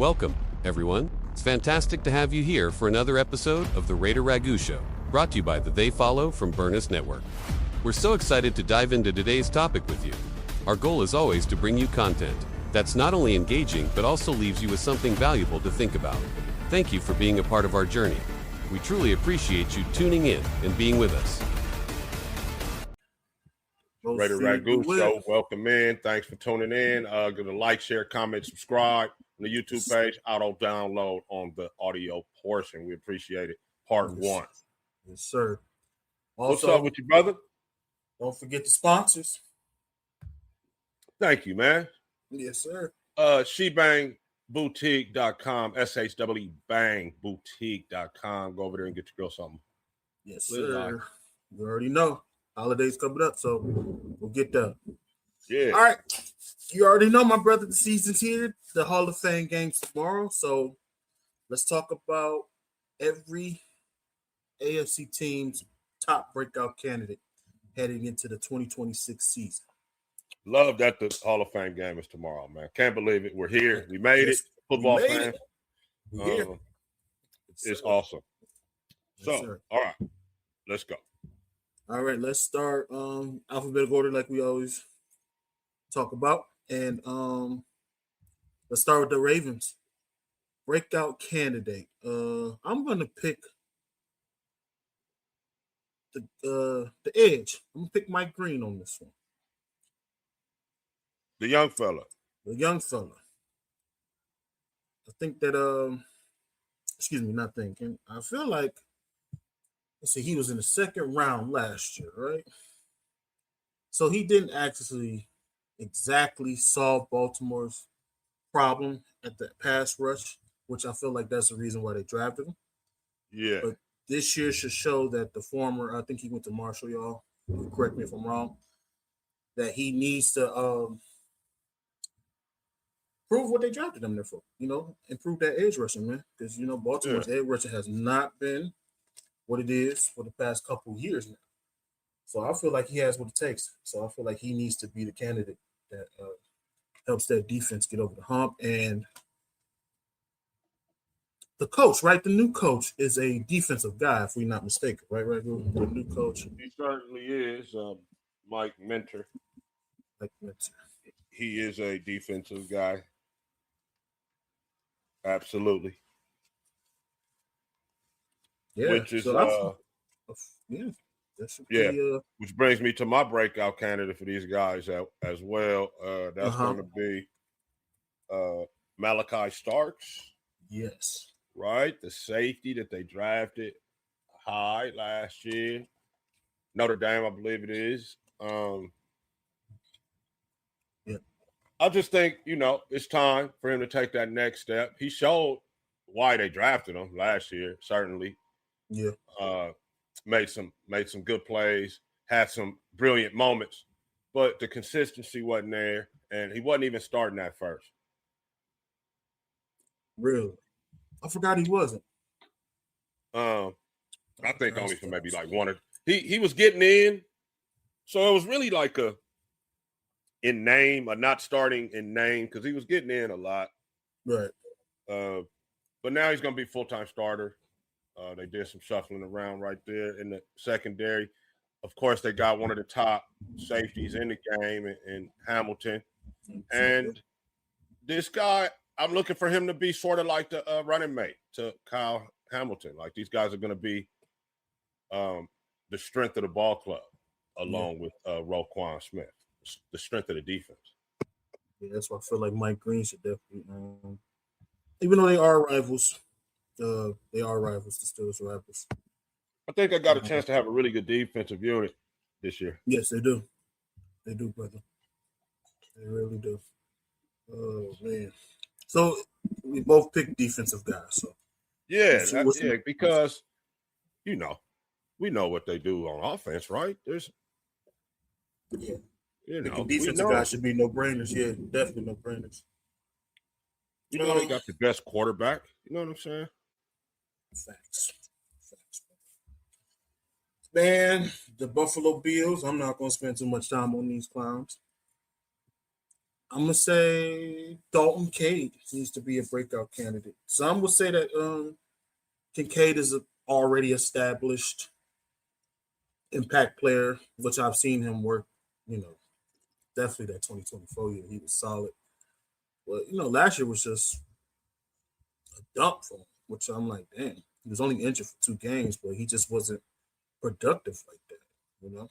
Welcome, everyone. It's fantastic to have you here for another episode of the Raider Ragu Show, brought to you by the They Follow from Burnus Network. We're so excited to dive into today's topic with you. Our goal is always to bring you content that's not only engaging, but also leaves you with something valuable to think about. Thank you for being a part of our journey. We truly appreciate you tuning in and being with us. Raider Ragu Show, welcome in. Thanks for tuning in. Give a like, share, comment, subscribe on the YouTube page. Auto download on the audio portion. We appreciate it. Part one. Yes, sir. Also, what's up with you, brother? Don't forget the sponsors. Thank you, man. Yes, sir. SheBangBoutique.com, SHWBangBoutique.com. Go over there and get your girl something. Yes, sir. You already know. Holidays coming up, so we'll get there. Yeah. All right. You already know, my brother, the season's here. The Hall of Fame game's tomorrow. So let's talk about every AFC team's top breakout candidate heading into the 2026 season. Love that the Hall of Fame game is tomorrow, man. Can't believe it. We're here. We made it. Football fans. It's awesome. So, all right. Let's go. All right, let's start alphabetical order like we always talk about. And let's start with the Ravens. Breakout candidate. I'm gonna pick the edge. I'm gonna pick Mike Green on this one. The young fella. The young fella. I think that not thinking. I feel like let's see, he was in the second round last year, right? So he didn't actually exactly solve Baltimore's problem at the pass rush, which I feel like that's the reason why they drafted him. Yeah. But this year should show that the former, I think he went to Marshall, y'all. Correct me if I'm wrong. That he needs to prove what they drafted him there for. Improve that edge rushing, man. Because Baltimore's edge rushing has not been what it is for the past couple of years now. So I feel like he has what it takes. So I feel like he needs to be the candidate that helps that defense get over the hump. And the coach, right? The new coach is a defensive guy, if we're not mistaken, right? The new coach. He certainly is. Mike Minter. He is a defensive guy. Absolutely. Yeah. Which is which brings me to my breakout candidate for these guys as well. That's going to be Malachi Starks. Yes. Right? The safety that they drafted high last year. Notre Dame, I believe it is. I just think, it's time for him to take that next step. He showed why they drafted him last year, certainly. Yeah. Made some good plays, had some brilliant moments, but the consistency wasn't there, and he wasn't even starting at first. Really? I forgot he wasn't. I think only for maybe like one or he was getting in, so it was really like a not starting in name because he was getting in a lot. Right. But now he's going to be full-time starter. They did some shuffling around right there in the secondary. Of course, they got one of the top safeties in the game in Hamilton. And this guy, I'm looking for him to be sort of like the running mate to Kyle Hamilton. Like these guys are going to be the strength of the ball club along with Roquan Smith, the strength of the defense. Yeah, that's why I feel like Mike Green should definitely, even though they are rivals, the Steelers rivals. I think I got a chance to have a really good defensive unit this year. Yes, they do. They do, brother. They really do. Oh, man. So we both picked defensive guys. So because, we know what they do on offense, right? Defensive guys should be no-brainers. Yeah, definitely no-brainers. They got the best quarterback. You know what I'm saying? Facts. Man, the Buffalo Bills, I'm not going to spend too much time on these clowns. I'm gonna say Dalton Cade needs to be a breakout candidate. Some would say that Kincaid is a already established impact player, which I've seen him work. Definitely that 2024 year he was solid. But last year was just a dump for him, which I'm like, damn. He was only injured for 2 games, but he just wasn't productive like that.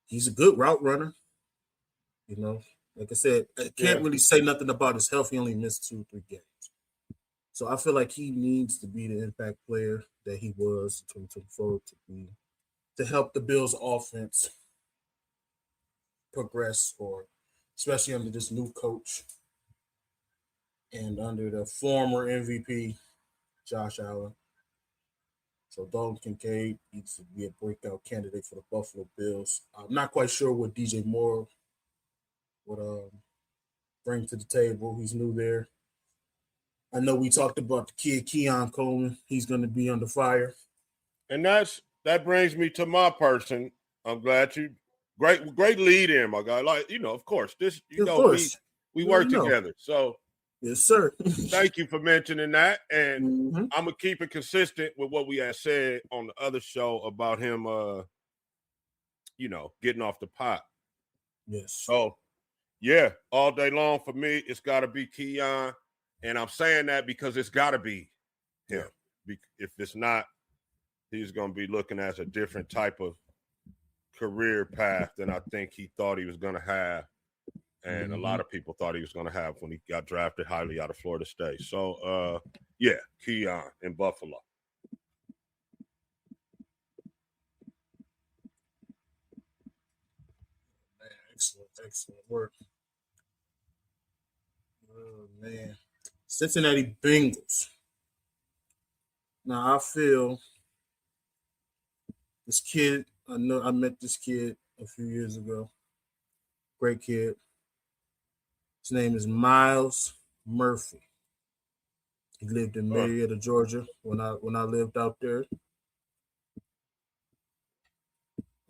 He's a good route runner. Like I said, I can't really say nothing about his health. He only missed 2-3 games. So I feel like he needs to be the impact player that he was in 2024 to help the Bills offense progress especially under this new coach and under the former MVP, Josh Allen. So Dalton Kincaid needs to be a breakout candidate for the Buffalo Bills. I'm not quite sure what DJ Moore would bring to the table. He's new there. I know we talked about the kid Keon Coleman. He's going to be under fire. And that brings me to my person. I'm glad you great lead in, my guy. Like, of course, we work together. So yes, sir. Thank you for mentioning that. And Mm-hmm. I'm gonna keep it consistent with what we had said on the other show about him getting off the pot. Yes. So yeah, all day long for me, it's gotta be Keon. And I'm saying that because it's gotta be him. Yeah. If it's not, he's gonna be looking at a different type of career path than I think he thought he was gonna have. And a lot of people thought he was going to have when he got drafted highly out of Florida State. So, Keon in Buffalo. Man, excellent work. Oh, man. Cincinnati Bengals. Now, I feel this kid, I met this kid a few years ago. Great kid. His name is Miles Murphy. He lived in Marietta, Georgia when I lived out there.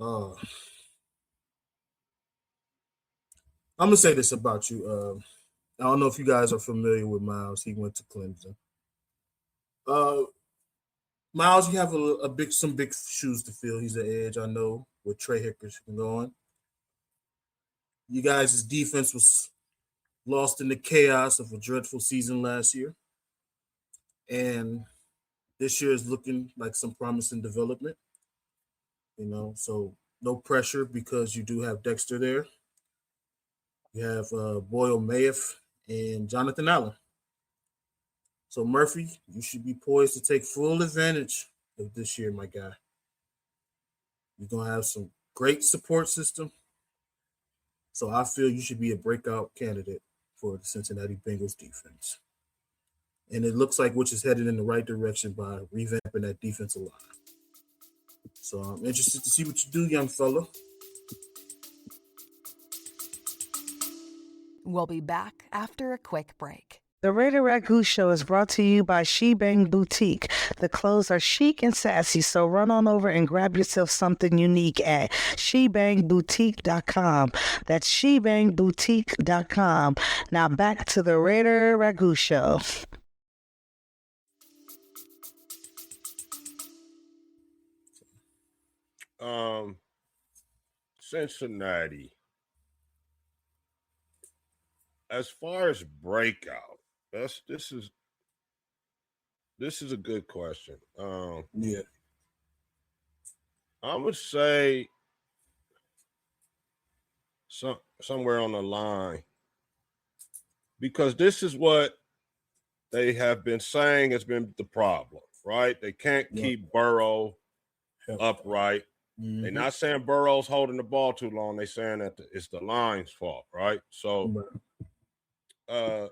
I'm gonna say this about you. I don't know if you guys are familiar with Miles. He went to Clemson. Miles, you have some big shoes to fill. He's an edge, I know, with Trey Hickers going. You guys' defense was lost in the chaos of a dreadful season last year. And this year is looking like some promising development. So no pressure because you do have Dexter there. You have Boyle Mayeth and Jonathan Allen. So Murphy, you should be poised to take full advantage of this year, my guy. You're going to have some great support system. So I feel you should be a breakout candidate for the Cincinnati Bengals defense. And it looks like which is headed in the right direction by revamping that defensive line. So I'm interested to see what you do, young fella. We'll be back after a quick break. The Raider Ragu Show is brought to you by She Bang Boutique. The clothes are chic and sassy, so run on over and grab yourself something unique at shebangboutique.com. That's shebangboutique.com. Now back to the Raider Ragu Show. Cincinnati. As far as breakout, this is a good question. Yeah. I would say somewhere on the line, because this is what they have been saying has been the problem, right? They can't keep Burrow upright. Mm-hmm. They're not saying Burrow's holding the ball too long. They're saying that it's the line's fault, right? So, I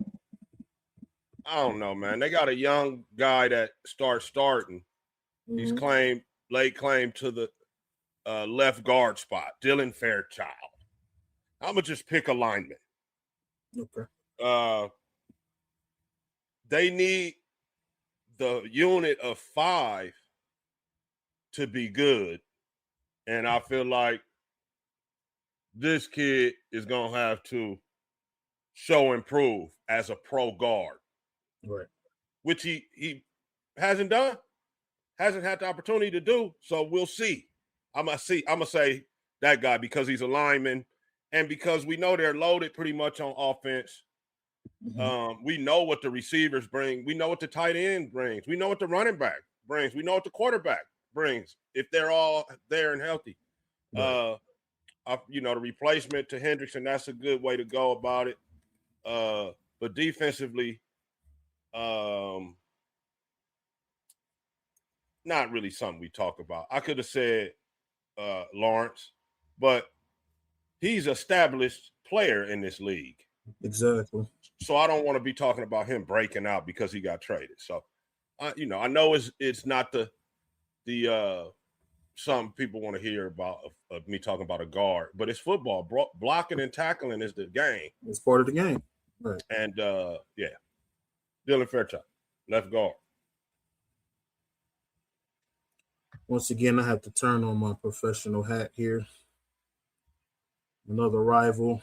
don't know, man. They got a young guy that starting. Mm-hmm. He's late claim to the left guard spot, Dylan Fairchild. I'm going to just pick a lineman. Okay. They need the unit of 5 to be good. And I feel like this kid is going to have to show and prove as a pro guard, Right. which he hasn't done, hasn't had the opportunity to do. So we'll see. I'm gonna say that guy because he's a lineman, and because we know they're loaded pretty much on offense. Mm-hmm. We know what the receivers bring. We know what the tight end brings. We know what the running back brings. We know what the quarterback brings if they're all there and healthy. Right. The replacement to Hendrickson, that's a good way to go about it. But defensively, not really something we talk about. I could have said Lawrence, but he's an established player in this league. Exactly. So I don't want to be talking about him breaking out because he got traded. So, I know it's not the some people want to hear about of me talking about a guard, but it's football. Blocking and tackling is the game. It's part of the game. Right. And Dylan Fairchild, left guard. Once again, I have to turn on my professional hat here. Another rival,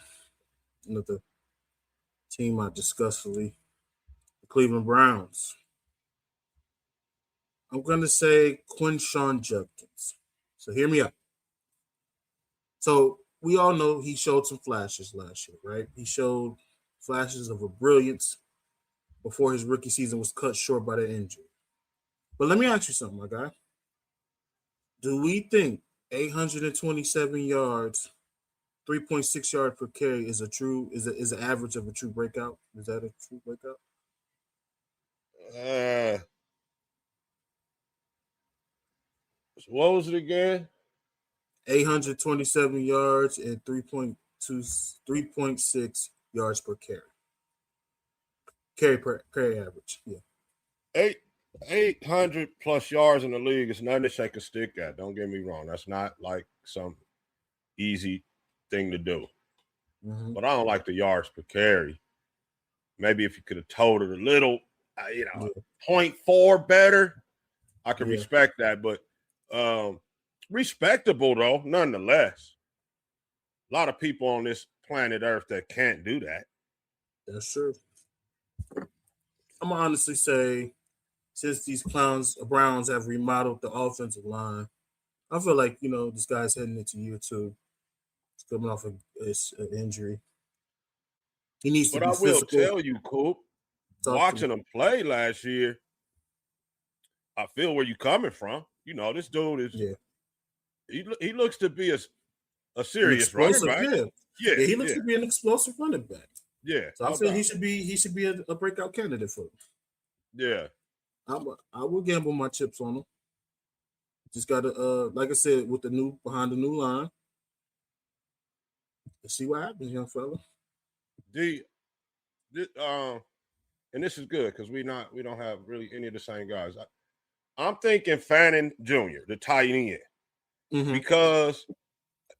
another team I discussed fully, the Cleveland Browns. I'm going to say Quinshon Judkins. So hear me out. So we all know he showed some flashes last year, right? He showed flashes of a brilliance before his rookie season was cut short by the injury. But let me ask you something, my guy. Do we think 827 yards, 3.6 yards per carry is an average of a true breakout? Is that a true breakout? What was it again? 827 yards and 3.6 yards per carry. Carry average. Yeah. 800 plus yards in the league is nothing to shake a stick at. Don't get me wrong. That's not like some easy thing to do. Mm-hmm. But I don't like the yards per carry. Maybe if you could have told it a little, 0.4 better, I could respect that. But respectable, though, nonetheless. A lot of people on this planet Earth that can't do that. That's true. I'm going to honestly say, since these Browns have remodeled the offensive line, I feel like, this guy's heading into year 2. He's coming off an injury. He needs to be physical. But I will tell you, Coop, watching him play last year, I feel where you're coming from. This dude is he looks to be a serious running back. Yeah, he looks to be an explosive running back. Yeah. So I feel he should be a breakout candidate for him. Yeah. I will gamble my chips on him. Just gotta like I said, behind the new line. Let's see what happens, young fella. And this is good because we don't have really any of the same guys. I'm thinking Fannin Jr., the tight end, because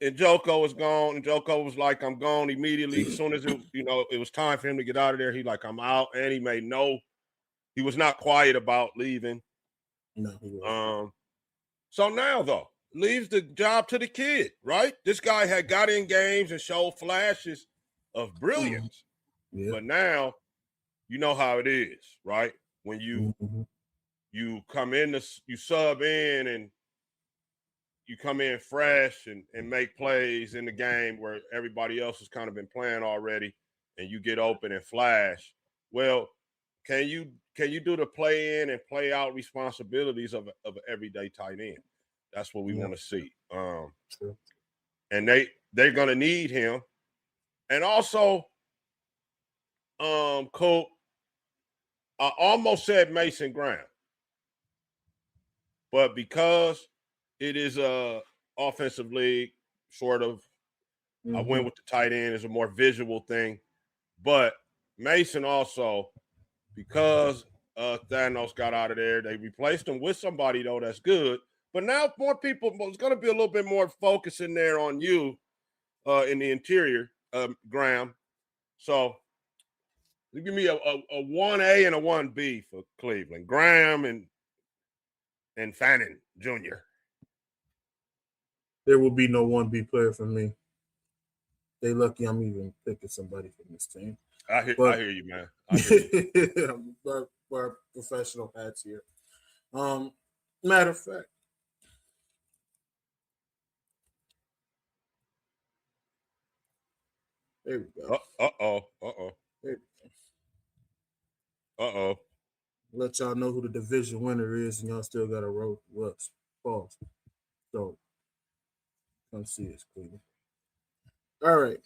Njoku was gone. Njoku was like, "I'm gone immediately." As soon as it was time for him to get out of there, he like, "I'm out," and he was not quiet about leaving. No, he wasn't. So now though, leaves the job to the kid, right? This guy had got in games and showed flashes of brilliance, but now you know how it is, right? When you come in, you sub in and you come in fresh and make plays in the game where everybody else has kind of been playing already, and you get open and flash. Well, can you do the play in and play out responsibilities of an everyday tight end? That's what we want to see. And they're gonna need him. And also, Coop, I almost said Mason Graham, but because it is a offensive league, sort of, I went with the tight end as a more visual thing. But Mason also, because Thanos got out of there, they replaced him with somebody, though, that's good. But now more people, it's going to be a little bit more focus in there on you in the interior, Graham. So give me a 1A and a 1B for Cleveland. Graham and Fannin Jr. There will be no 1B player for me. They lucky I'm even picking somebody from this team. I But hear you, man. I hear you. we're professional hats here. Matter of fact, there we go. Uh-oh. There, Uh-oh. let y'all know who the division winner is, and y'all still got to roll whoops. Pause. So come see us, Cleveland. All right.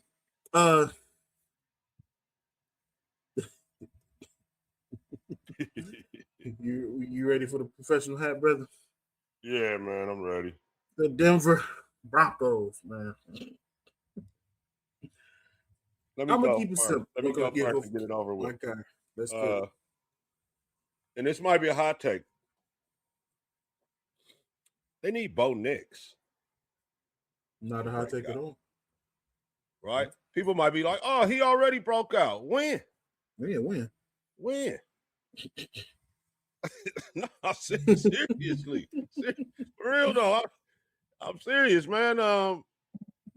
You ready for the professional hat, brother? Yeah, man, I'm ready. The Denver Broncos, man. Let me I'm gonna go keep it first. simple. Let me go Okay, first and get it over with. Okay, let's go. And this might be a hot take. They need Bo Nix. Not a hot take at all. Right? People might be like, oh, he already broke out. When? Yeah, when? No, seriously. For real though. I'm serious, man.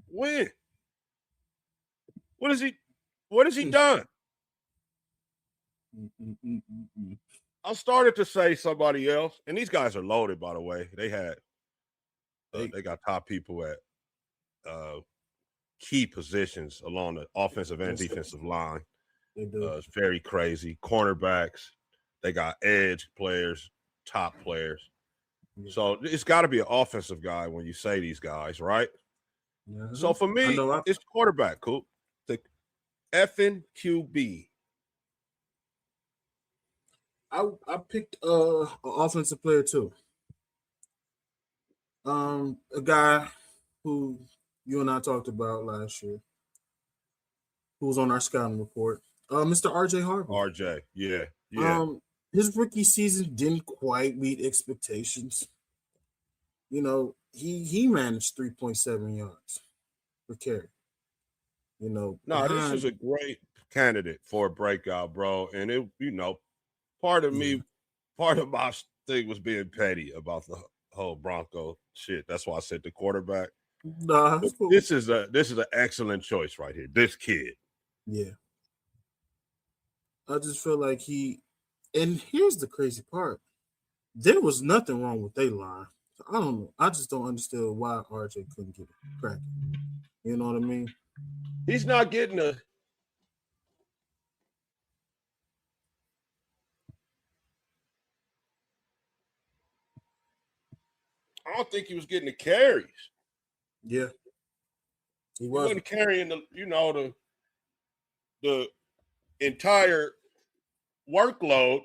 When? What has he done? I started to say somebody else, and these guys are loaded, by the way. They got top people at key positions along the offensive and defensive line. They do. It's very crazy. Cornerbacks, they got edge players, top players. Yeah. So it's got to be an offensive guy when you say these guys, right? Yeah. So for me, it's quarterback, Coop. The effing QB. I picked an offensive player too. A guy who you and I talked about last year, who was on our scouting report, Mr. RJ Harvey. RJ, yeah. His rookie season didn't quite meet expectations. You know, he managed 3.7 yards per carry. You know, this is a great candidate for a breakout, bro. And it, part of my thing was being petty about the whole Bronco shit. That's why I said the quarterback. Cool. This is an excellent choice right here. This kid. Yeah. I just feel like and here's the crazy part. There was nothing wrong with their line. I don't know. I just don't understand why RJ couldn't get it cracking. You know what I mean? He's not getting I don't think he was getting the carries. Yeah. He wasn't carrying the entire workload.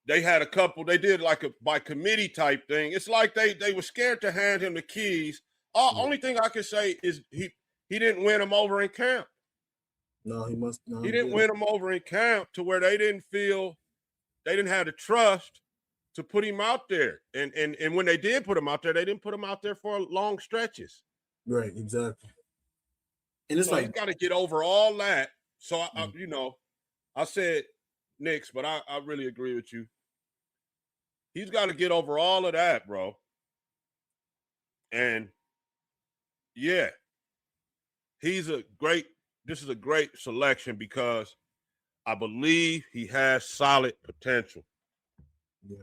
They had a couple, they did like a by committee type thing. It's like they were scared to hand him the keys. Only thing I can say is he didn't win them over in camp. No, he must not. He didn't win them over in camp to where they didn't have the trust to put him out there. And when they did put him out there, they didn't put him out there for long stretches. Right, exactly. And it's he's got to get over all that. So I said Knicks, but I really agree with you. He's got to get over all of that, bro. And yeah, this is a great selection because I believe he has solid potential. Yeah.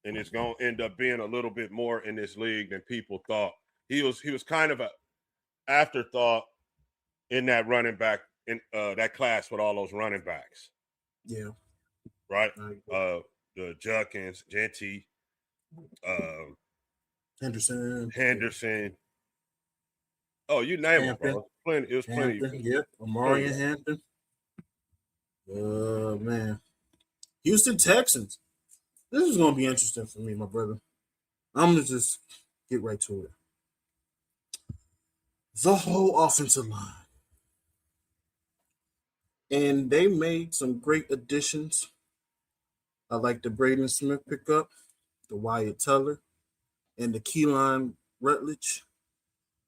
And it's going to end up being a little bit more in this league than people thought. He was kind of an afterthought in that running back in that class with all those running backs. Yeah. Right? The Judkins, Genty, Henderson. Oh, you name it, bro. It was plenty. Yep. Amari and Hampton. Man. Houston Texans. This is going to be interesting for me, my brother. I'm going to just get right to it. The whole offensive line. And they made some great additions. I like the Braden Smith pickup, the Wyatt Teller, and the Keelan Rutledge.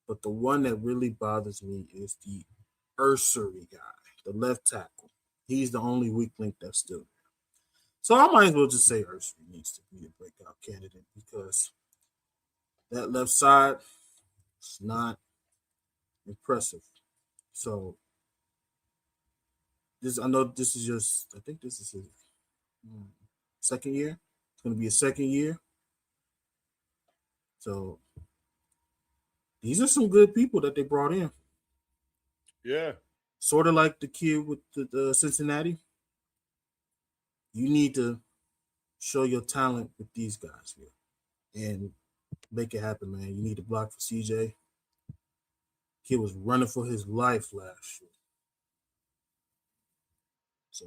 But the one that really bothers me is the Ursery guy, the left tackle. He's the only weak link that's still there. So I might as well just say Ursery needs to be a breakout candidate because that left side is not impressive. So I know this is I think this is his second year. It's going to be a second year. So these are some good people that they brought in. Yeah. Sort of like the kid with the Cincinnati. You need to show your talent with these guys here and make it happen, man. You need to block for CJ. Kid was running for his life last year. So,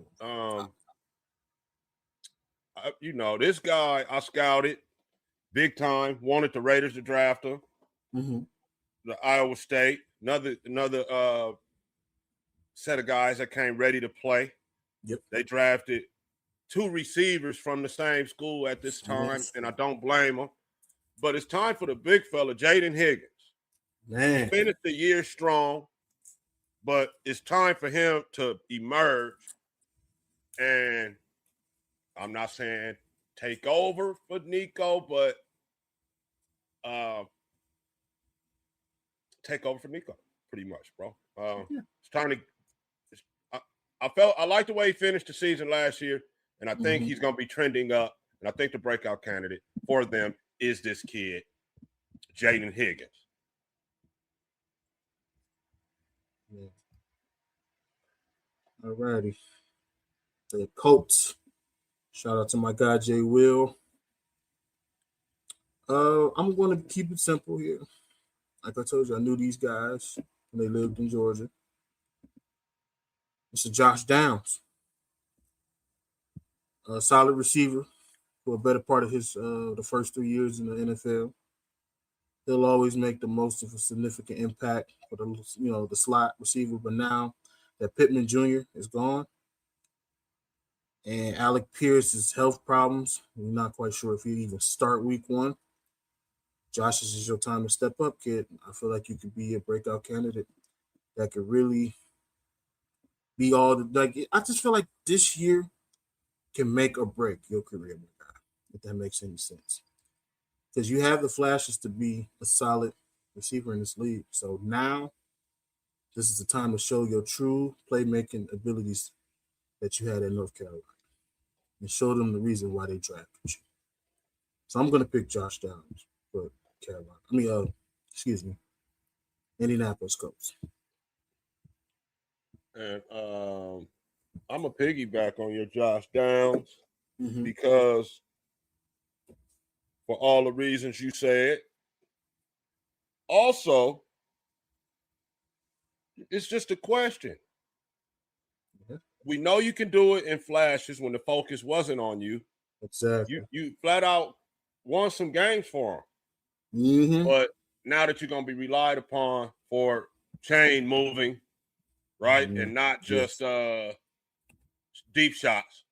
this guy I scouted big time. Wanted the Raiders to draft him. mm-hmm. The Iowa State, another set of guys that came ready to play. Yep. They drafted 2 receivers from the same school at this time, and I don't blame them. But it's time for the big fella, Jaden Higgins. Man. He finished the year strong, but it's time for him to emerge. And I'm not saying take over for Nico, but take over for Nico, pretty much, bro. It's time to. I like the way he finished the season last year, and I think he's going to be trending up. And I think the breakout candidate for them is this kid, Jaden Higgins. Yeah. All righty. The Colts. Shout out to my guy Jay Will. I'm going to keep it simple here. Like I told you, I knew these guys when they lived in Georgia. It's a Josh Downs, a solid receiver for a better part of his the first 3 years in the NFL. He'll always make the most of a significant impact for the slot receiver. But now that Pittman Jr. is gone, and Alec Pierce's health problems, we're not quite sure if he'd even start week 1. Josh, this is your time to step up, kid. I feel like you could be a breakout candidate that could really be I just feel like this year can make or break your career, my guy, if that makes any sense. Because you have the flashes to be a solid receiver in this league. So now, this is the time to show your true playmaking abilities that you had in North Carolina and show them the reason why they drafted you. So I'm going to pick Josh Downs for Carolina. Indianapolis Colts. And I'm a piggyback on your Josh Downs because for all the reasons you said. Also, it's just a question. Yeah. We know you can do it in flashes when the focus wasn't on you. Exactly. You flat out won some games for them. Mm-hmm. But now that you're going to be relied upon for chain moving, right, and not just deep shots,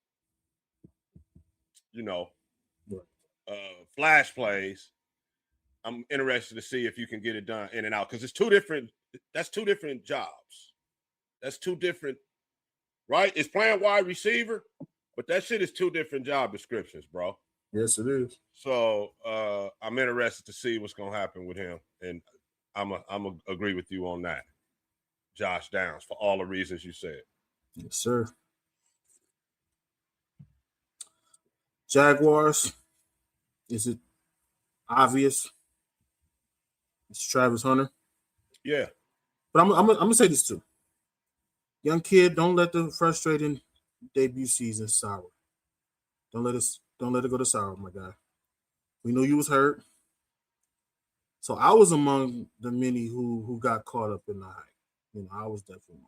flash plays, I'm interested to see if you can get it done in and out because that's two different jobs. That's two different, right? It's playing wide receiver, but that shit is two different job descriptions, bro. Yes, it is. So I'm interested to see what's going to happen with him, and I'm a agree with you on that, Josh Downs, for all the reasons you said. Yes, sir. Jaguars. Is it obvious? It's Travis Hunter. Yeah. But I'm gonna say this too. Young kid, don't let the frustrating debut season sour. Don't let it go to sour, my guy. We knew you was hurt. So I was among the many who got caught up in the hype. I was definitely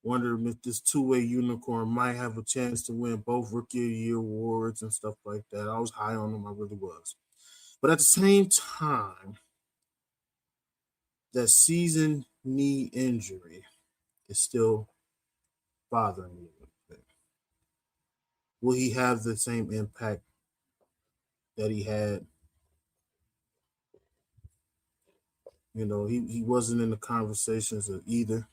wondering if this two-way unicorn might have a chance to win both Rookie of the Year awards and stuff like that. I was high on him. I really was. But at the same time, that season knee injury is still bothering me a little bit. Will he have the same impact that he had? He wasn't in the conversations of either.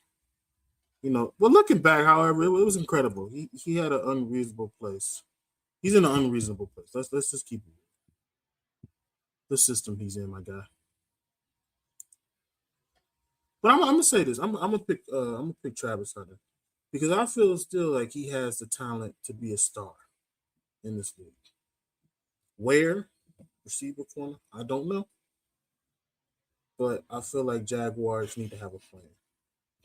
But looking back, however, it was incredible. He had an unreasonable place. He's in an unreasonable place. Let's just keep it. The system he's in, my guy. But I'm gonna say this. I'm gonna pick Travis Hunter. because I feel still like he has the talent to be a star in this league. Where? Receiver corner? I don't know. But I feel like Jaguars need to have a plan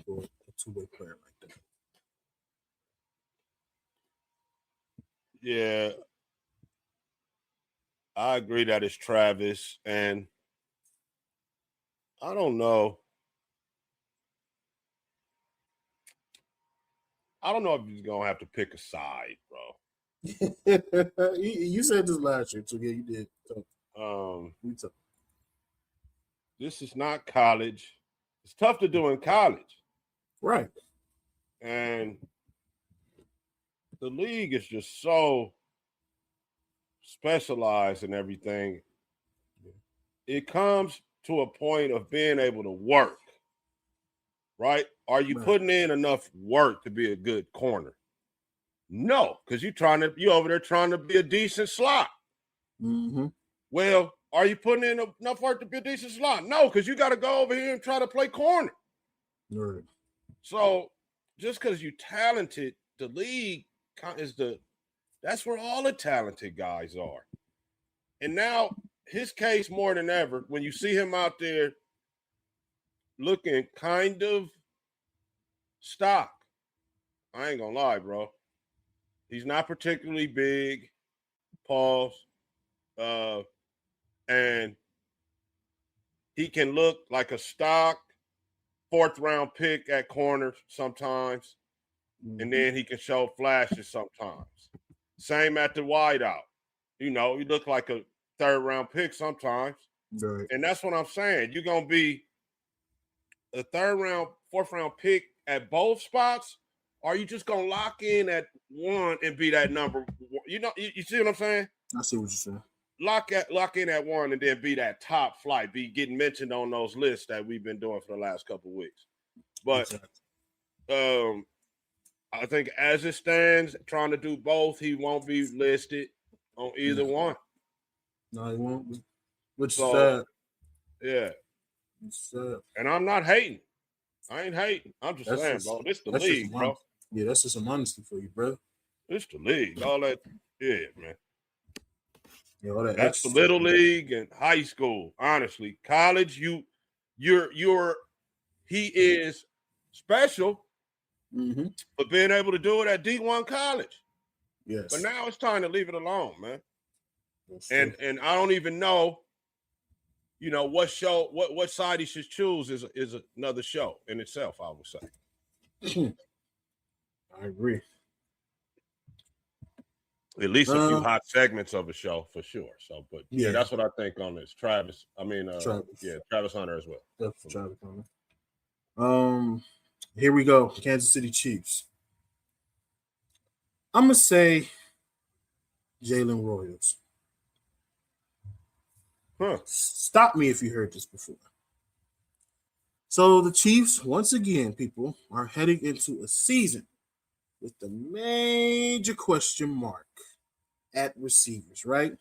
for a two-way player like that. Yeah, I agree that it's Travis, and I don't know. I don't know if he's gonna have to pick a side, bro. You said this last year, too. Yeah, you did. You took. This is not college. It's tough to do in college, right? And the league is just so specialized in everything. It comes to a point of being able to work, right? Are you putting in enough work to be a good corner? No, because you're over there trying to be a decent slot. Mm-hmm. Well, are you putting in enough work to be a decent slot? No, because you got to go over here and try to play corner. Right. So just because you're talented, the league that's where all the talented guys are. And now his case more than ever, when you see him out there looking kind of stock, I ain't gonna lie, bro. He's not particularly big, pause, and he can look like a stock 4th round pick at corners sometimes, and then he can show flashes sometimes. Same at the wideout. You know, you look like a 3rd round pick sometimes. Right. And that's what I'm saying. You're going to be a 3rd round, 4th round pick at both spots, or are you just going to lock in at one and be that number? You know, you see what I'm saying? I see what you're saying. Lock in at one and then be that top flight, be getting mentioned on those lists that we've been doing for the last couple of weeks. But I think as it stands, trying to do both, he won't be listed on either one. No, he won't be. Which is sad. Yeah. It's sad. And I'm not hating. I ain't hating. I'm just saying, bro, this the league, bro. Yeah, that's just some honesty for you, bro. This the league. All that, yeah, man. Yeah, all that's the little league and high school. Honestly, college, he is special for being able to do it at D1 college. Yes, but now it's time to leave it alone, man. And I don't even know, you know, what side he should choose is another show in itself, I would say. I agree. At least a few hot segments of a show for sure. So, but yeah, that's what I think on this. Travis Hunter as well. Definitely Travis Hunter. Here we go. Kansas City Chiefs. I'm gonna say Jalen Royals. Stop me if you heard this before. So the Chiefs, once again, people, are heading into a season with the major question mark at receivers, right?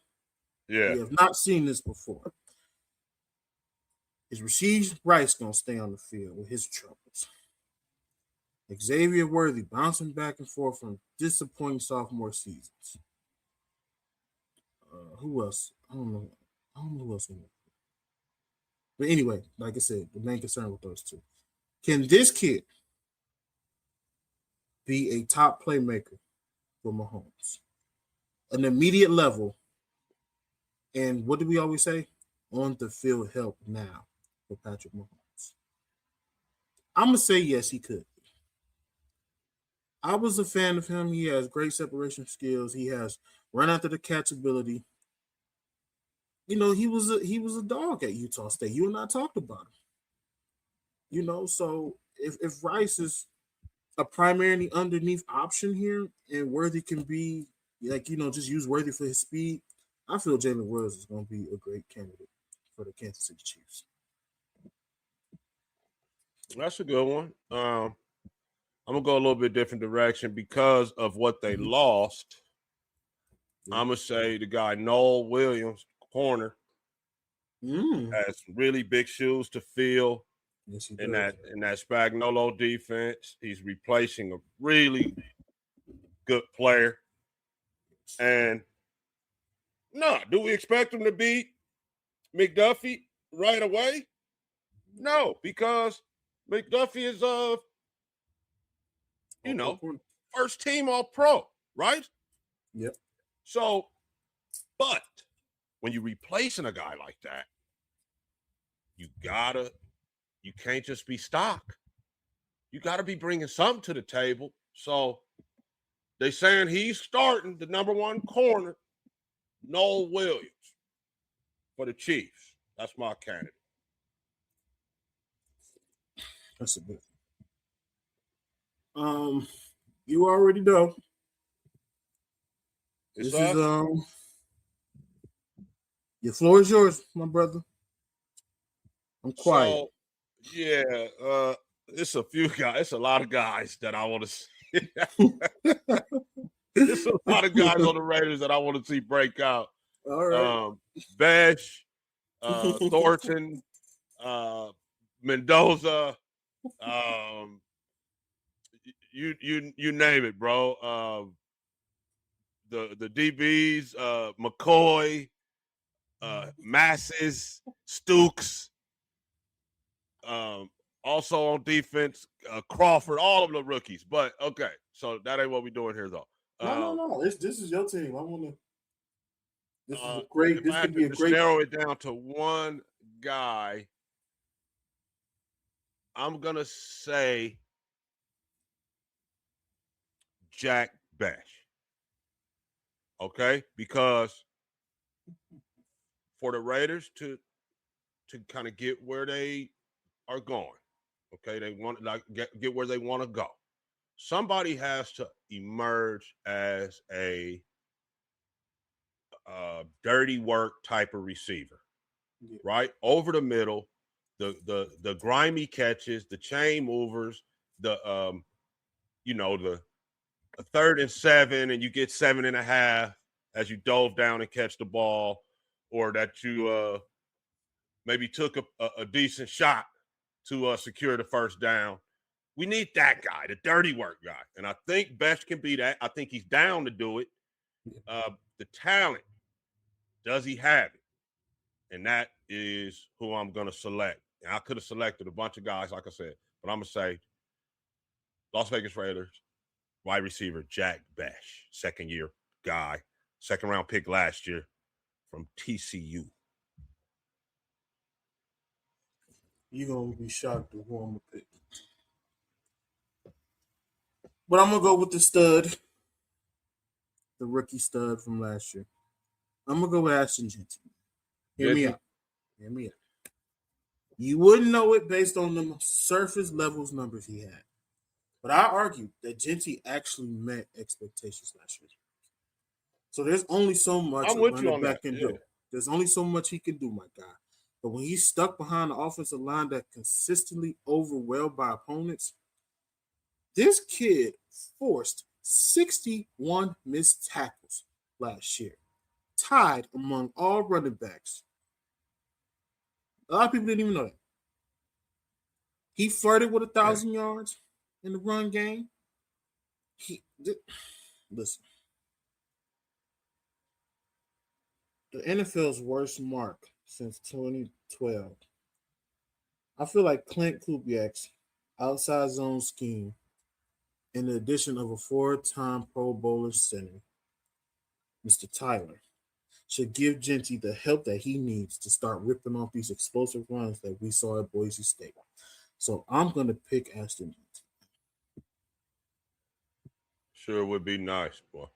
Yeah. We have not seen this before. Is Rasheed Rice going to stay on the field with his troubles? Xavier Worthy bouncing back and forth from disappointing sophomore seasons. Who else? I don't know who else. But anyway, like I said, the main concern with those two. Can this kid be a top playmaker for Mahomes? An immediate level. And what do we always say? On the field help now for Patrick Mahomes. I'm going to say yes, he could. I was a fan of him. He has great separation skills. He has run after the catch ability. You know, he was a dog at Utah State. You and I talked about him. You know, so if Rice is a primarily underneath option here and Worthy can be, like, you know, just use Worthy for his speed, I feel Jalen Williams is going to be a great candidate for the Kansas City Chiefs. That's a good one. I'm going to go a little bit different direction because of what they lost. I'm going to say the guy Noel Williams, corner, has really big shoes to fill. Yes, he in does. that Spagnuolo defense. He's replacing a really good player. And no, do we expect him to beat McDuffie right away? No, because McDuffie is first team all pro, right? Yep. So, but when you're replacing a guy like that, you can't just be stock. You gotta be bringing something to the table. So they saying he's starting the number one corner, Noel Williams, for the Chiefs. That's my candidate. That's a good. You already know. It's This is us. your floor is yours, my brother. I'm quiet. So yeah, it's a few guys. It's a lot of guys that I want to see. There's a lot of guys on the Raiders that I want to see break out. All right. Besh, Thornton, Mendoza, you name it, bro. The DBs, McCoy, Masses, Stooks. Also on defense, Crawford, all of the rookies. But okay, so that ain't what we're doing here, though. No. This is your team. I want to. This is a great. This could be a great. Narrow it down to one guy. I'm gonna say Jack Besh. Okay, because for the Raiders to kind of get where they are going, okay, they want to get where they want to go. Somebody has to emerge as a dirty work type of receiver, right? Over the middle, the grimy catches, the chain movers, the 3rd and 7, and you get 7.5 as you dove down and catch the ball, or that you maybe took a decent shot to secure the first down. We need that guy, the dirty work guy. And I think Best can be that. I think he's down to do it. The talent, does he have it? And that is who I'm going to select. And I could have selected a bunch of guys, like I said, but I'm going to say Las Vegas Raiders, wide receiver Jack Besh, second-year guy, second-round pick last year from TCU. You're going to be shocked at who I'm going to pick. But I'm going to go with the stud, the rookie stud from last year. I'm going to go with Ashton Jeanty. Hear me out. You wouldn't know it based on the surface levels numbers he had. But I argue that Jeanty actually met expectations last year. So there's only so much I'm with you on that. can do. There's only so much he can do, my guy. But when he's stuck behind the offensive line that consistently overwhelmed by opponents, this kid forced 61 missed tackles last year, tied among all running backs. A lot of people didn't even know that. He flirted with 1,000 yards in the run game. Listen. The NFL's worst mark since 2012. I feel like Clint Kubiak's outside zone scheme, in the addition of a 4-time Pro Bowler center, Mr. Tyler, should give Jeanty the help that he needs to start ripping off these explosive runs that we saw at Boise State. So I'm going to pick Ashton Jeanty. Sure would be nice, boy.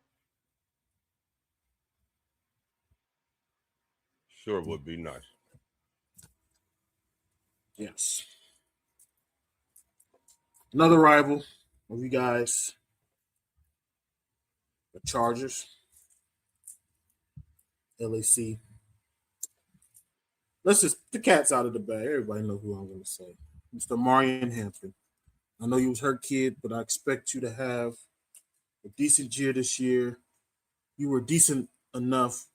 Sure would be nice. Yes. Another rival of you guys, the Chargers, LAC. Let's just, the cat's out of the bag. Everybody knows who I'm going to say. Mr. Marion Hampton. I know you was hurt, kid, but I expect you to have a decent year this year. You were decent enough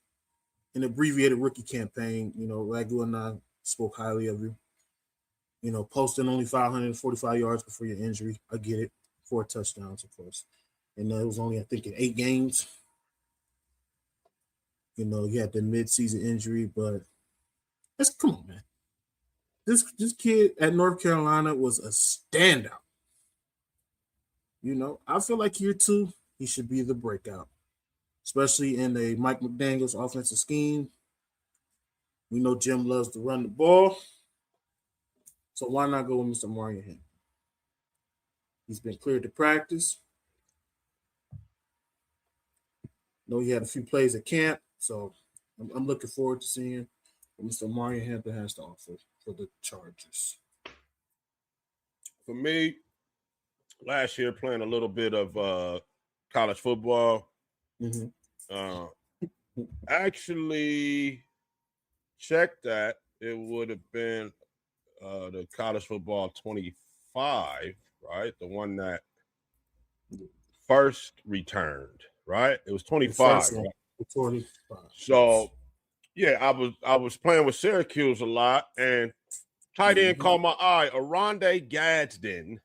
in abbreviated rookie campaign. You know, Ragu and I spoke highly of you. You know, posting only 545 yards before your injury. I get it. 4 touchdowns, of course. And it was only, I think, in 8 games. You know, he had the mid-season injury, but come on, man. This kid at North Carolina was a standout. You know, I feel like year 2, he should be the breakout, especially in a Mike McDaniel's offensive scheme. We know Jim loves to run the ball, so why not go with Mr. Mario Hampton? He's been cleared to practice. Know he had a few plays at camp, so I'm looking forward to seeing what Mr. Mario Hampton has to offer for the Chargers. For me, last year playing a little bit of college football, actually checked that it would have been the college football 25, right? The one that first returned, right? It was 25. Right? 25. So yeah, I was playing with Syracuse a lot, and tight end caught my eye. Aronde Gadsden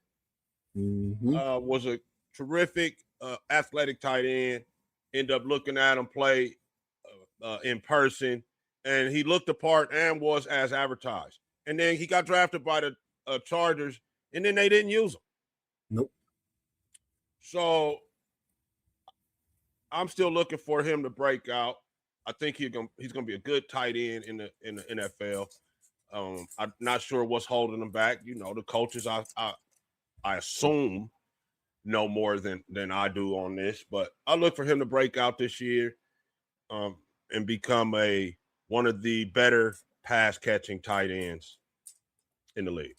was a terrific athletic tight end. Ended up looking at him play in person, and he looked the part and was as advertised. And then he got drafted by the Chargers, and then they didn't use him. Nope. So I'm still looking for him to break out. I think he's gonna be a good tight end in the NFL. I'm not sure what's holding him back. You know, the coaches I assume know more than I do on this, but I look for him to break out this year, and become one of the better pass catching tight ends in the league.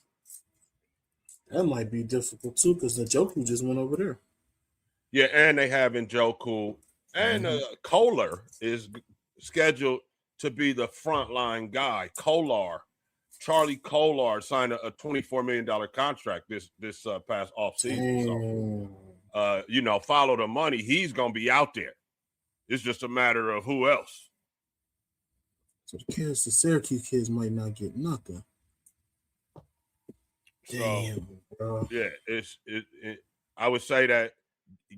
That might be difficult too, because Njoku just went over there. Yeah, and they have Njoku, and Kohler is scheduled to be the frontline guy. Charlie Kohler signed a $24 million contract this past offseason. So, you know, follow the money. He's going to be out there. It's just a matter of who else. So the Syracuse kids might not get nothing. Damn, bro. Yeah, I would say that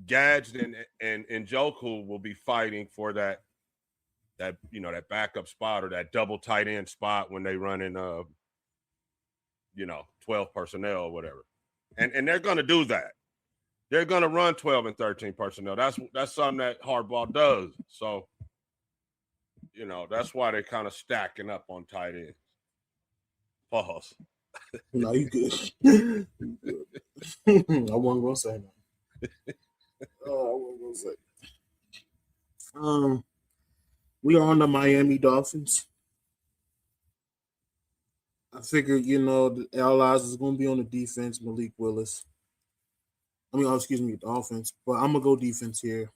Gadsden and Njoku will be fighting for that backup spot or that double tight end spot when they run in 12 personnel or whatever. And they're going to do that. They're going to run 12 and 13 personnel. That's something that Harbaugh does. So, you know, that's why they're kind of stacking up on tight ends. Pause. No, you good. I wasn't going to say that. I wasn't going to say. We are on the Miami Dolphins. I figured, the allies is going to be on the defense, Malik Willis. The offense. But I'm going to go defense here.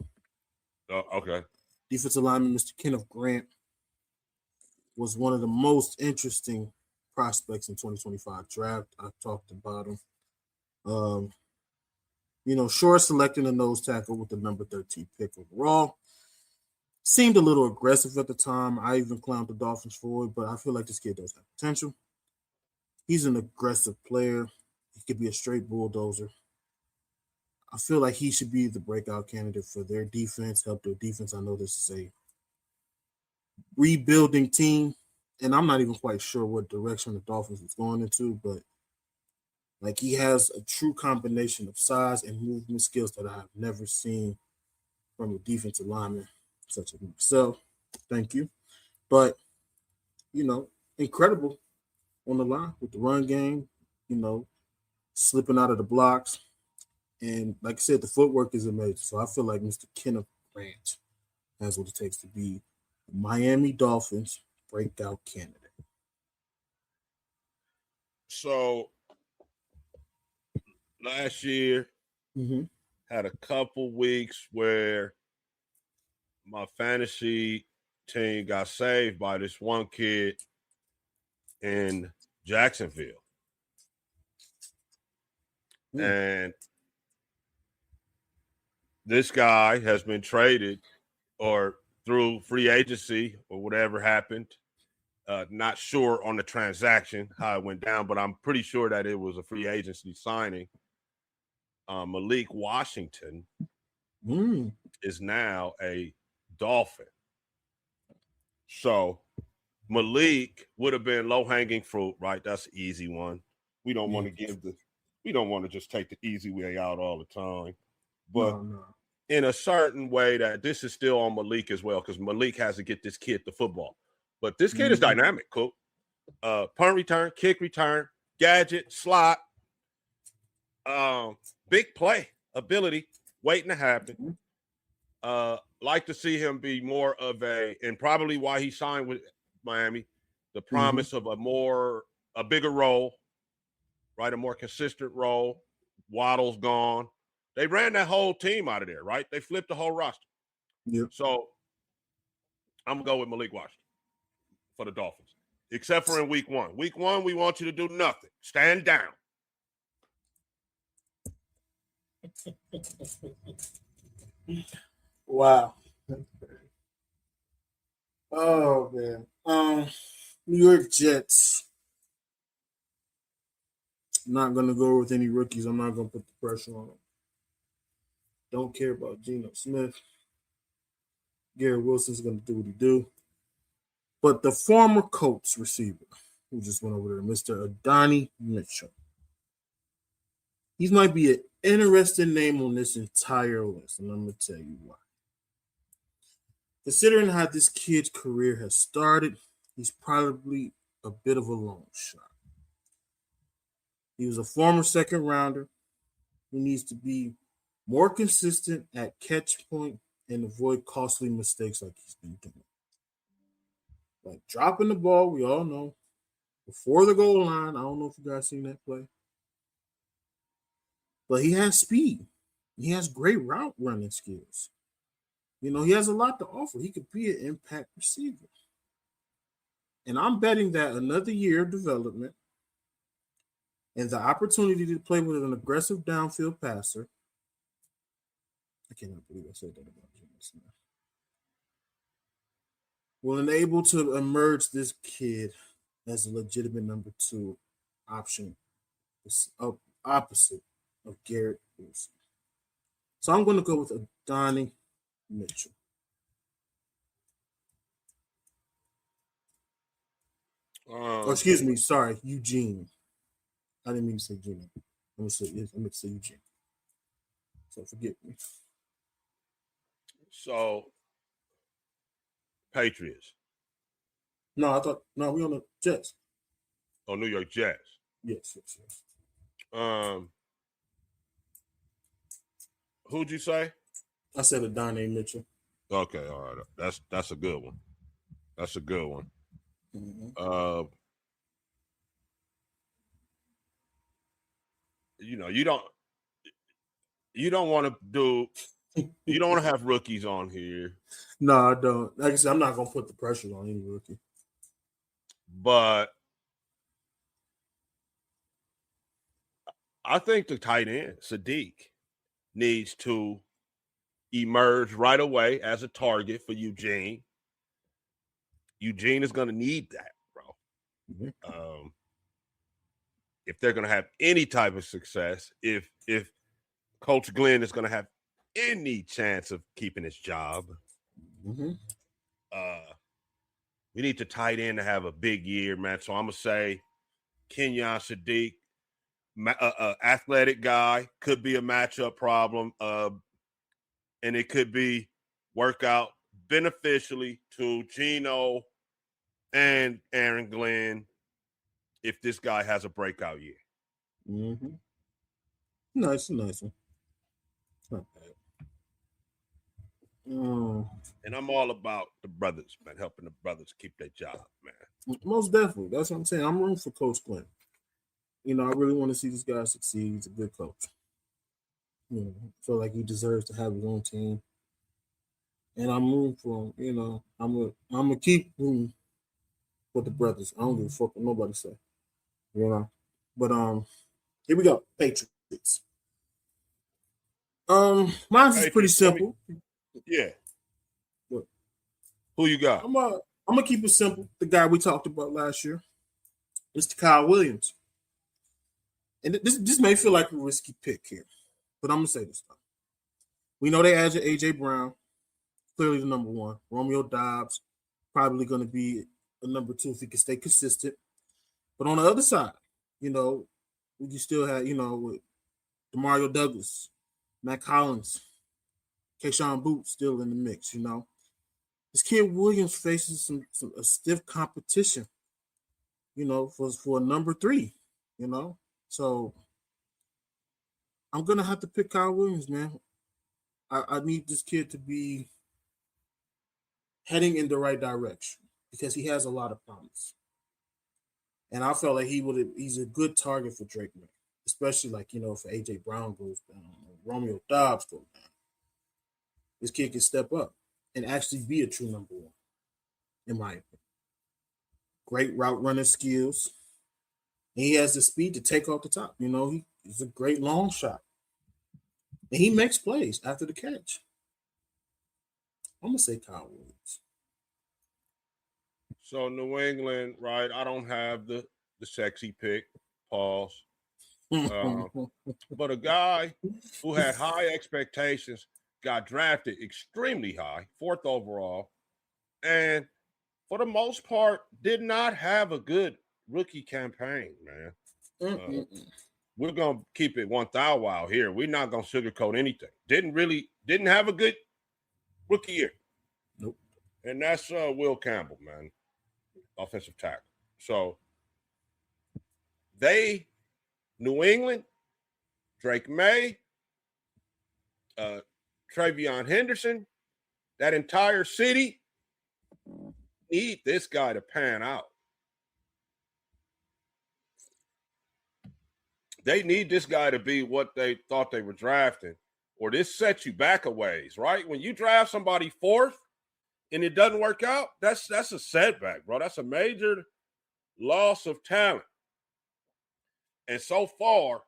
Oh, okay. Defensive lineman, Mr. Kenneth Grant, was one of the most interesting prospects in 2025 draft. I talked about him. Shore selecting a nose tackle with the number 13 pick overall. Seemed a little aggressive at the time. I even clowned the Dolphins for it, but I feel like this kid does have potential. He's an aggressive player. He could be a straight bulldozer. I feel like he should be the breakout candidate for their defense, help their defense. I know this is a rebuilding team, and I'm not even quite sure what direction the Dolphins is going into, but he has a true combination of size and movement skills that I've never seen from a defensive lineman such as myself. Thank you. But, incredible on the line with the run game, slipping out of the blocks. And like I said, the footwork is amazing. So I feel like Mr. Kenneth Grant has what it takes to be a Miami Dolphins breakout candidate. So last year, had a couple weeks where my fantasy team got saved by this one kid in Jacksonville. And this guy has been traded or through free agency or whatever happened. Not sure on the transaction, how it went down, but I'm pretty sure that it was a free agency signing. Malik Washington is now a Dolphin. So Malik would have been low-hanging fruit, right? That's an easy one. We don't want to just take the easy way out all the time. But in a certain way that this is still on Malik as well, because Malik has to get this kid the football. But this kid is dynamic, Coop. Punt return, kick return, gadget, slot, big play ability waiting to happen. Like to see him be more of and probably why he signed with Miami, the promise of a bigger role, right? A more consistent role. Waddle's gone. They ran that whole team out of there, right? They flipped the whole roster. Yeah. So I'm going to go with Malik Washington for the Dolphins, except for in week 1. Week 1, we want you to do nothing. Stand down. Wow. Oh, man. New York Jets. I'm not going to go with any rookies. I'm not going to put the pressure on them. Don't care about Geno Smith. Garrett Wilson's going to do what he do. But the former Colts receiver who just went over there, Mr. Adonai Mitchell. He might be an interesting name on this entire list, and I'm going to tell you why. Considering how this kid's career has started, he's probably a bit of a long shot. He was a former second rounder who needs to be more consistent at catch point and avoid costly mistakes like he's been doing. Like dropping the ball, we all know, before the goal line. I don't know if you guys seen that play. But he has speed. He has great route running skills. You know, he has a lot to offer. He could be an impact receiver. And I'm betting that another year of development and the opportunity to play with an aggressive downfield passer. I cannot believe I said that about James. Will enable to emerge this kid as a legitimate number 2 option, opposite of Garrett Wilson. So I'm going to go with Adonai Mitchell. Excuse me, sorry, Eugene. I didn't mean to say Gino. I'm going to say Eugene. So forgive me. So, Patriots. No, we on the Jets. Oh, New York Jets. Yes. Who'd you say? I said Adonai Mitchell. Okay, all right. That's a good one. That's a good one. Mm-hmm. You don't want to have rookies on here. No, I don't. Like I said, I'm not gonna put the pressure on any rookie. But I think the tight end, Sadiq, needs to emerge right away as a target for Eugene. Eugene is going to need that, bro. Mm-hmm. If they're going to have any type of success, if Coach Glenn is going to have any chance of keeping his job, we need the tight end to have a big year, man. So I'm going to say Kenyon Sadiq, athletic guy, could be a matchup problem, and it could be work out beneficially to Geno and Aaron Glenn if this guy has a breakout year. Mm-hmm. Nice one. Not bad. And I'm all about the brothers, man, helping the brothers keep their job, man. Most definitely. That's what I'm saying. I'm rooting for Coach Glenn. You know, I really want to see this guy succeed. He's a good coach. You know, I feel like he deserves to have his own team. And I'm rooting for him. You know, I'm gonna keep rooting for the brothers. I don't give a fuck what nobody say. You know. But here we go. Patriots. Mine's is pretty simple. Yeah. What? Who you got? I'm gonna keep it simple. The guy we talked about last year, Mr. Kyle Williams. And this may feel like a risky pick here, but I'm gonna say this though. We know they added AJ Brown, clearly the number one. Romeo Dobbs, probably gonna be a number two if he can stay consistent. But on the other side, you still have, with DeMario Douglas, Matt Collins, Keyshawn Boots still in the mix, This kid Williams faces some a stiff competition, for number three, So I'm gonna have to pick Kyle Williams, man. I need this kid to be heading in the right direction because he has a lot of promise. And I felt like he's a good target for Drake May, especially if AJ Brown goes down, or Romeo Dobbs goes down. This kid can step up and actually be a true number one, in my opinion. Great route running skills. And he has the speed to take off the top. He's a great long shot. And he makes plays after the catch. I'm going to say Kyle Williams. So New England, right? I don't have the sexy pick, pause. But a guy who had high expectations got drafted extremely high, 4th overall, and for the most part did not have a good rookie campaign, man. We're going to keep it 1,000 out here. We're not going to sugarcoat anything. Didn't have a good rookie year. Nope. And that's Will Campbell, man, offensive tackle. So New England, Drake May, Travion Henderson, that entire city need this guy to pan out. They need this guy to be what they thought they were drafting, or this sets you back a ways, right? When you draft somebody 4th and it doesn't work out, that's a setback, bro. That's a major loss of talent. And so far,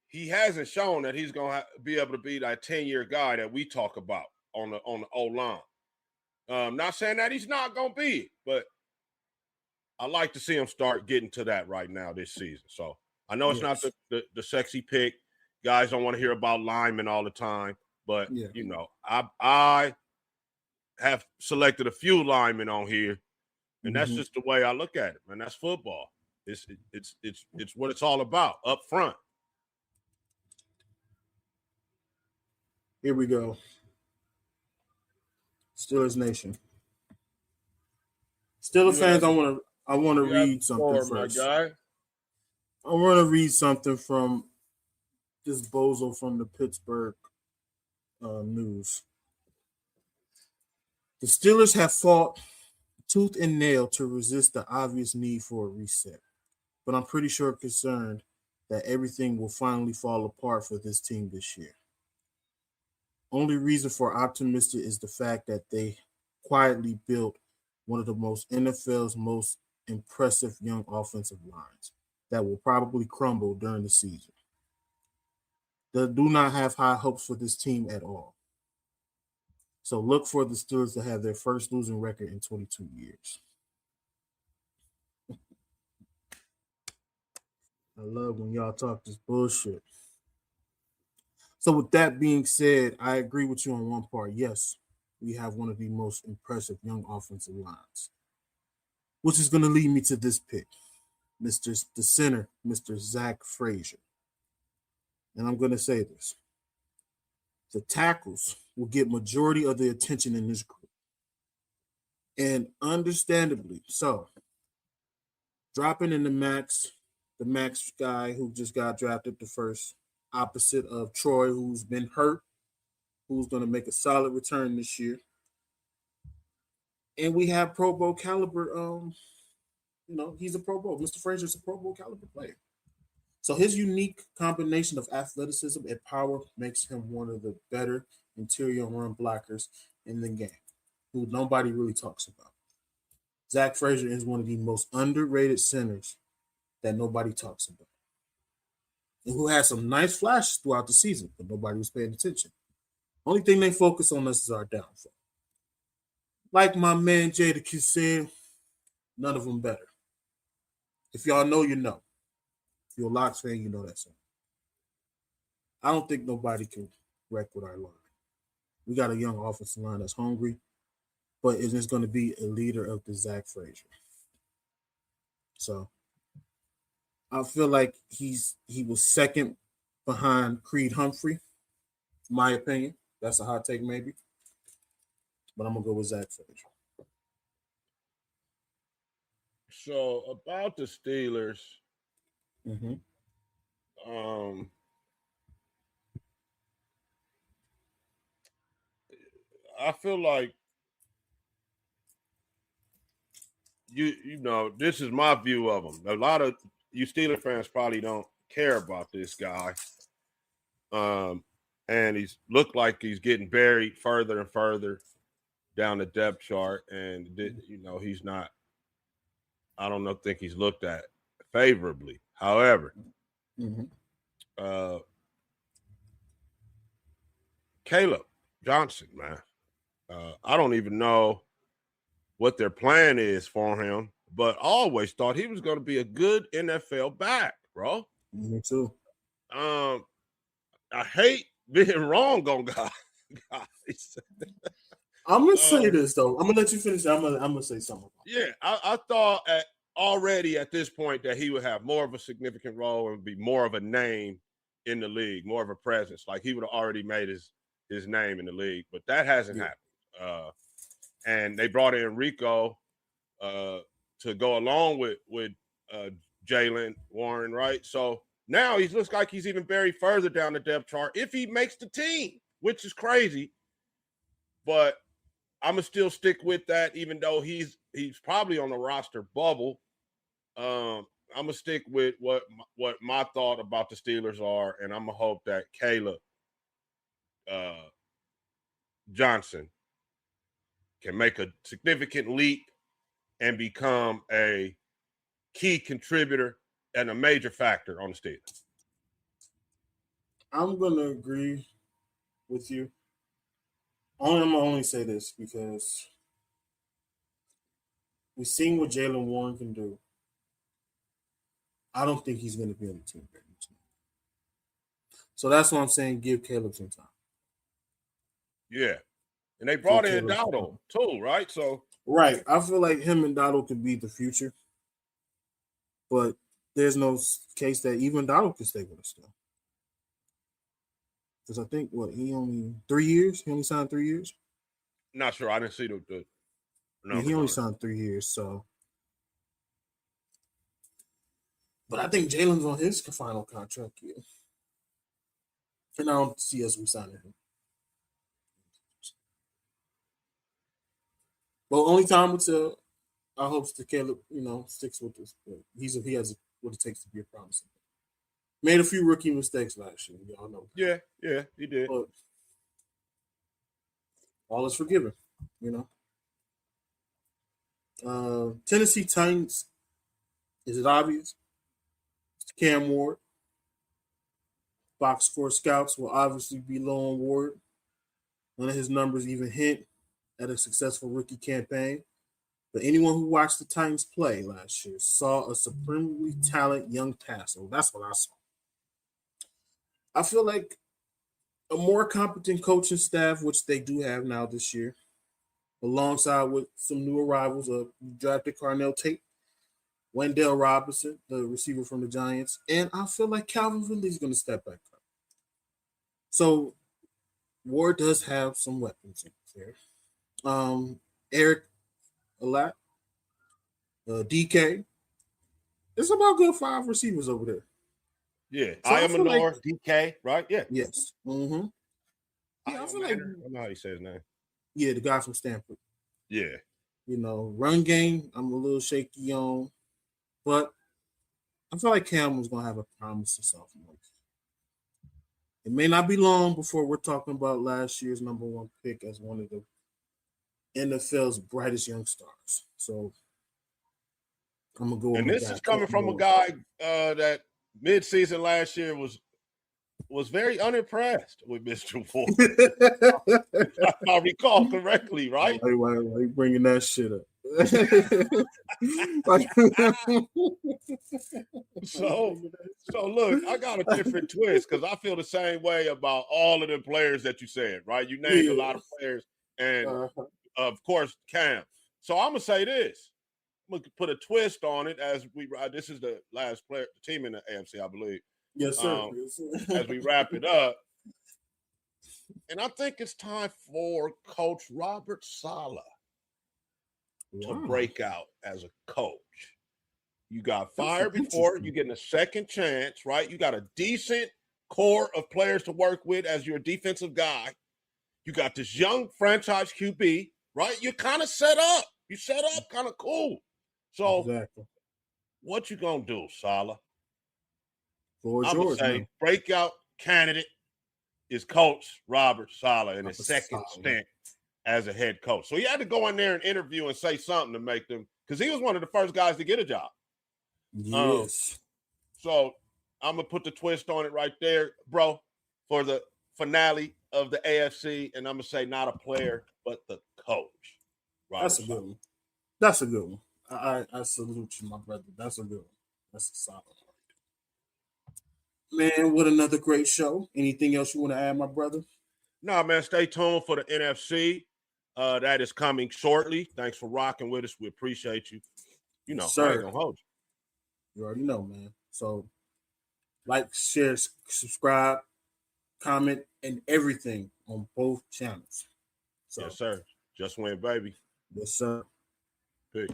he hasn't shown that he's going to be able to be that 10-year guy that we talk about on the O-line. Not saying that he's not going to be it, but I like to see him start getting to that right now this season. So I know it's not the sexy pick. Guys don't want to hear about linemen all the time, but, I have selected a few linemen on here, and that's just the way I look at it, man. That's football. It's what it's all about up front. Here we go. Steelers Nation. Steelers fans, I want to read something first. I want to read something from this bozo from the Pittsburgh News. The Steelers have fought tooth and nail to resist the obvious need for a reset, but I'm pretty sure concerned that everything will finally fall apart for this team this year. Only reason for optimism is the fact that they quietly built one of the NFL's most impressive young offensive lines that will probably crumble during the season. They do not have high hopes for this team at all. So look for the Steelers to have their first losing record in 22 years. I love when y'all talk this bullshit. So with that being said, I agree with you on one part. Yes, we have one of the most impressive young offensive lines, which is going to lead me to this pick, the center, Mr. Zach Frazier. And I'm going to say this. The tackles will get majority of the attention in this group. And understandably so. Dropping in the max guy who just got drafted the first, opposite of Troy, who's been hurt, who's going to make a solid return this year. And we have Pro Bowl caliber, he's a Pro Bowl. Mr. Frazier's a Pro Bowl caliber player. So his unique combination of athleticism and power makes him one of the better interior run blockers in the game, who nobody really talks about. Zach Frazier is one of the most underrated centers that nobody talks about, and who had some nice flashes throughout the season, but nobody was paying attention. Only thing they focus on us is our downfall. like my man Jadakiss said, none of them better. If y'all know, you know. If you're a Locks fan, you know that song. I don't think nobody can wreck with our line. We got a young offensive line that's hungry, but it is going to be a leader of the Zach Frazier. So I feel like he was second behind Creed Humphrey, in my opinion. That's a hot take, maybe. But I'm going to go with Zach Frazier. So about the Steelers, Mm-hmm. I feel like you know, this is my view of him. A lot of you Steeler fans probably don't care about this guy. And he's looked like he's getting buried further and further down the depth chart. And, you know, he's not, I don't think he's looked at favorably. However, Caleb Johnson, man, I don't even know what their plan is for him, but I always thought he was going to be a good NFL back, bro. Me too. I hate being wrong on guys. I'm gonna say this though. I'm gonna let you finish. I'm gonna say something. Yeah, I thought already at this point that he would have more of a significant role and be more of a name in the league, more of a presence. Like he would have already made his name in the league, but that hasn't happened. And they brought in Rico to go along with Jalen Warren, right? So now he looks like he's even buried further down the depth chart if he makes the team, which is crazy. But I'm gonna still stick with that, even though he's probably on the roster bubble. I'm gonna stick with what my thought about the Steelers are, and I'm gonna hope that Caleb Johnson can make a significant leap and become a key contributor and a major factor on the Steelers. I'm gonna agree with you. I'm gonna only say this because we've seen what Jalen Warren can do. I don't think he's gonna be on the team very much. So that's why I'm saying give Caleb some time. Yeah. And they brought in Dowdle too, right? So right. I feel like him and Dowdle could be the future. But there's no case that even Dowdle could stay with us still. Because I think, he only 3 years? He only signed 3 years? Not sure. I didn't see the yeah, he only signed 3 years, so. But I think Jalen's on his final contract here. And I don't see us resigning him. But only time will tell. I hope that Caleb, sticks with this. He has what it takes to be a promising. Made a few rookie mistakes last year. Y'all know that. Yeah, he did. But all is forgiven, Tennessee Titans, is it obvious? It's Cam Ward. Box score scouts will obviously be low on Ward. None of his numbers even hint at a successful rookie campaign. But anyone who watched the Titans play last year saw a supremely talented young passer. That's what I saw. I feel like a more competent coaching staff, which they do have now this year, alongside with some new arrivals of drafted Carnell Tate, Wendell Robinson, the receiver from the Giants, and I feel like Calvin Ridley is going to step back up. So Ward does have some weapons in there. Eric Alat, DK. It's about good 5 receivers over there. Yeah, so I am a like, DK, right? Yeah. Yes. Mm-hmm. Yeah, I feel like I don't know how you say his name. Yeah, the guy from Stanford. Yeah. Run game, I'm a little shaky on, but I feel like Cam was gonna have a promising sophomore. It may not be long before we're talking about last year's number 1 pick as one of the NFL's brightest young stars. So I'm gonna go. And this is coming from a guy that mid-season last year was was very unimpressed with Mr. Ward. If I recall correctly, right? Why you bringing that shit up? So look, I got a different twist because I feel the same way about all of the players that you said, right? You named a lot of players, and of course, Cam. So I'm gonna say this. I'm gonna put a twist on it as we. This is the last team in the AFC, I believe. Yes, sir. As we wrap it up, and I think it's time for Coach Robert Saleh to break out as a coach. You got fired before, you're getting a second chance, right? You got a decent core of players to work with as your defensive guy. You got this young franchise QB, right? You're kind of set up. You set up kind of cool. So what you gonna do, Saleh? I'm gonna say breakout candidate is Coach Robert Saleh in his second stint as a head coach. So he had to go in there and interview and say something to make them, because he was one of the first guys to get a job. Yes. So I'm gonna put the twist on it right there, bro, for the finale of the AFC, and I'm gonna say not a player, but the coach. Robert That's a good one. That's a good one. I salute you, my brother. That's a good one. That's a solid one. Man, what another great show. Anything else you want to add, my brother? No, man, stay tuned for the NFC. That is coming shortly. Thanks for rocking with us. We appreciate you. You know, sir. I ain't gonna hold you. You already know, man. So like, share, subscribe, comment, and everything on both channels. So, yes, sir. Just win, baby. Yes, sir. Peace.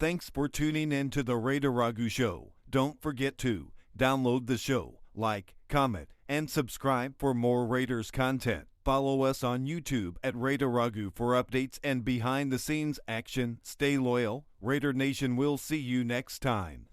Thanks for tuning in to the Raider Ragu Show. Don't forget to download the show, like, comment, and subscribe for more Raiders content. Follow us on YouTube at Raider Ragu for updates and behind-the-scenes action. Stay loyal. Raider Nation will see you next time.